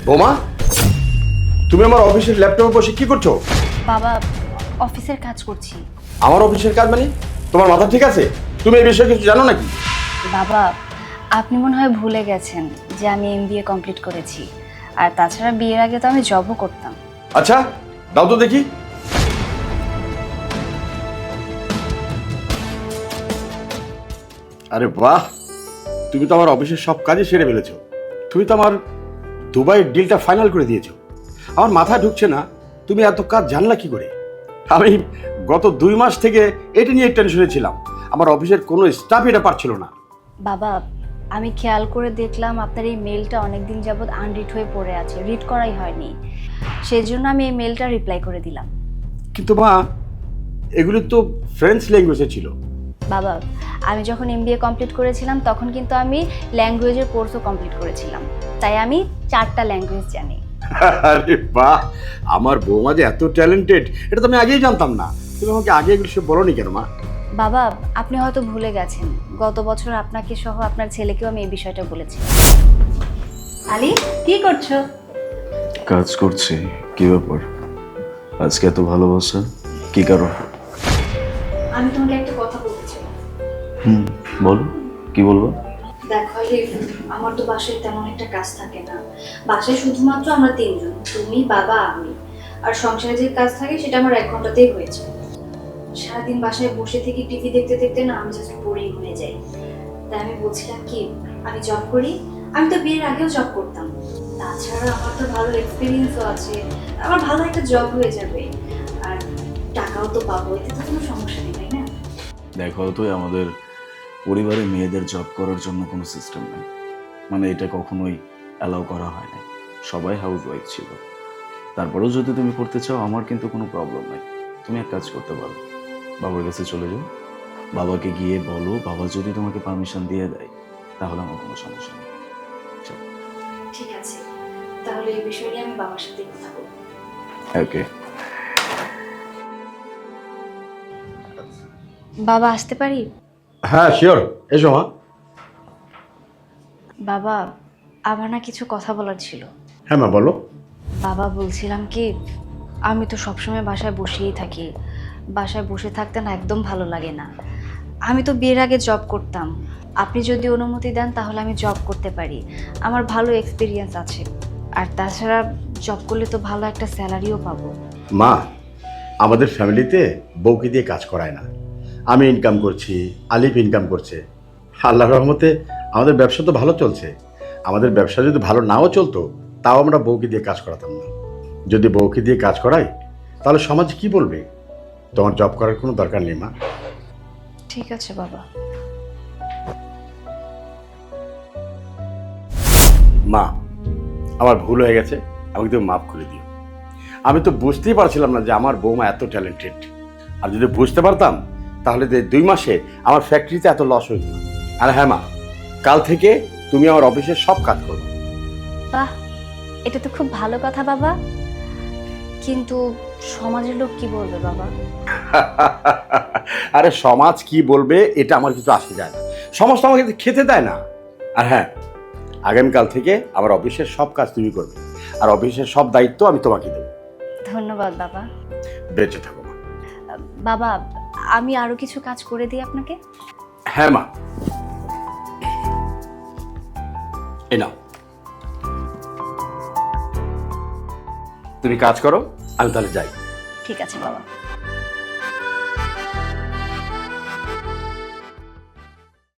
বোমা, তুমি আমার অফিসের ল্যাপটপে বসে কি করছো? বাবা, অফিসের কাজ করছি। আমার অফিসের কাজ মানে? তোমার মাথা ঠিক আছে? তুমি এই বিষয়ে কিছু জানো নাকি? বাবা, আপনি মনে হয় ভুলে গেছেন যে আমি এমবিএ কমপ্লিট করেছি। আর তাছাড়া বিয়ের আগে তো আমি জবও করতাম। আচ্ছা, দাও তো দেখি। আরে বাহ, তুমি তো আমার অফিসের সব কাজই সেরে ফেলেছো। তুমি তো আমার দুবাইয়ের ডিলটা ফাইনাল করে দিয়েছো। আমার মাথায় ঢুকছে না তুমি এত কাজ জানলা কি করে। আমি গত 2 মাস থেকে এটা নিয়ে টেনশনে ছিলাম। আমার অফিসের কোনো স্টাফ এটা পারছিল না। বাবা, আমি খেয়াল করে দেখলাম আপনার এই মেলটা অনেকদিন যাবৎ আনরিড হয়ে পড়ে আছে, রিড করাই হয়নি। সেই জন্য আমি এই মেলটা রিপ্লাই করে দিলাম। কিন্তু মা, এগুলো তো ফ্রেঞ্চ ল্যাঙ্গুয়েজে ছিল। বাবা, আমি যখন এমবিএ কমপ্লিট করেছিলাম তখন কিন্তু আমি ল্যাঙ্গুয়েজের কোর্সও কমপ্লিট করেছিলাম, তাই আমি 4টা ল্যাঙ্গুয়েজ জানি। আরে বাহ, আমার বৌমা যে এত ট্যালেন্টেড এটা তো আমি আগেই জানতাম না। তুমি আমাকে আগে এগুলো সব বলোনি কেন মা? বাবা, আপনি হয়তো ভুলে গেছেন, গত বছর আপনাকে সহ আপনার ছেলেকেও আমি এই বিষয়টা বলেছি। আলী, কি করছো? কাজ করছি। কি ব্যাপার আজকে এত ভালোবাসা? কি কারণ? আমি তোমাকে একটা কথা বলতে চাই। বলো, কি বলবো? দেখো আলী, আমার তো বাসায় তেমন একটা কাজ থাকে না। বাসায় শুধুমাত্র আমরা 3জন, তুমি, বাবা, আমি। আর সংসারে যে কাজ থাকে সেটা আমার 1 ঘন্টাতেই হয়েছে। সারাদিন বাসায় বসে থেকে টিভি দেখতে দেখতে না আমি জাস্ট বোরিং হয়ে যাই। তাই আমি বলছিলাম কি, আমি জব করি। আমি তো বিয়ের আগেও জব করতাম। তাছাড়া আমার তো ভালো এক্সপিরিয়েন্সও আছে। আমার ভালো একটা জব হয়ে যাবে, আর টাকাও তো পাবো, এতে তো কোনো সমস্যা নেই, তাই না? দেখো তো, আমাদের পরিবারে মেয়েদের জব করার জন্য কোনো সিস্টেম নেই। মানে এটা কখনোই অ্যালাউ করা হয় না। সবাই হাউস ওয়াইফ ছিল। তারপরেও যদি তুমি করতে চাও, আমার কিন্তু কোনো প্রবলেম নাই। তুমি এক কাজ করতে পারো, বাবার কাছে চলে যাও, বাবাকে গিয়ে বলো। বাবা যদি তোমাকে পারমিশন দিয়ে দেয় তাহলে আমার কোনো সমস্যা নেই। চলো। ঠিক আছে, তাহলে এই বিষয় নিয়ে আমি বাবার সাথে কথা বলবো। ওকে। বাবা, আসতে পারি? হ্যাঁ শিওর, এসো মা। বাবা, আমার না কিছু কথা বলার ছিল। হ্যাঁ মা, বলো। বাবা, বলছিলাম কি, আমি তো সবসময় বাসায় বসেই থাকি। বাসায় বসে থাকতে না একদম ভালো লাগে না। আমি তো বিয়ের আগে জব করতাম। আপনি যদি অনুমতি দেন তাহলে আমি জব করতে পারি। আমার ভালো এক্সপিরিয়েন্স আছে। আর তাছাড়া জব করলে তো ভালো একটা স্যালারিও পাবো। মা, আমাদের ফ্যামিলিতে বউকে দিয়ে কাজ করায় না। আমি ইনকাম করছি, আলিফ ইনকাম করছে। আল্লাহর রহমতে আমাদের ব্যবসা তো ভালো চলছে। আমাদের ব্যবসা যদি ভালো নাও চলতো তাও আমরা বউকে দিয়ে কাজ করাতাম না। যদি বউকে দিয়ে কাজ করাই তাহলে সমাজ কি বলবে? তোমার জব করার কোনো দরকার নেই মা। ঠিক আছে বাবা। মা, আমার ভুল হয়ে গেছে, আমাকে তুমি মাফ করে দিও। আমি তো বুঝতেই পারছিলাম না যে আমার বৌমা এত ট্যালেন্টেড। আর যদি বুঝতে পারতাম তাহলে যে 2 মাসে আমার ফ্যাক্টরিতে এত লস হইত না। আর হ্যাঁ মা, কাল থেকে তুমি আমার অফিসের সব কাজ করবে। বাহ, এটা তো খুব ভালো কথা বাবা। কিন্তু সমাজের লোক কি বলবে বাবা? আরে সমাজ কি বলবে এটা আমার কিছু আসে যায় না। সমাজ তো আমাকে খেতে দেয় না। আর হ্যাঁ, আগামীকাল থেকে আমার অফিসের সব কাজ তুমি করবে, আর অফিসের সব দায়িত্ব আমি তোমাকে দেবো। ধন্যবাদ বাবা। বেঁচে থাকো মা। বাবা, আমি আরো কিছু কাজ করে দিই আপনাকে। হ্যাঁ মা, এই নাও, তুমি কাজ করো, আমি তাহলে যাই। ঠিক আছে বাবা।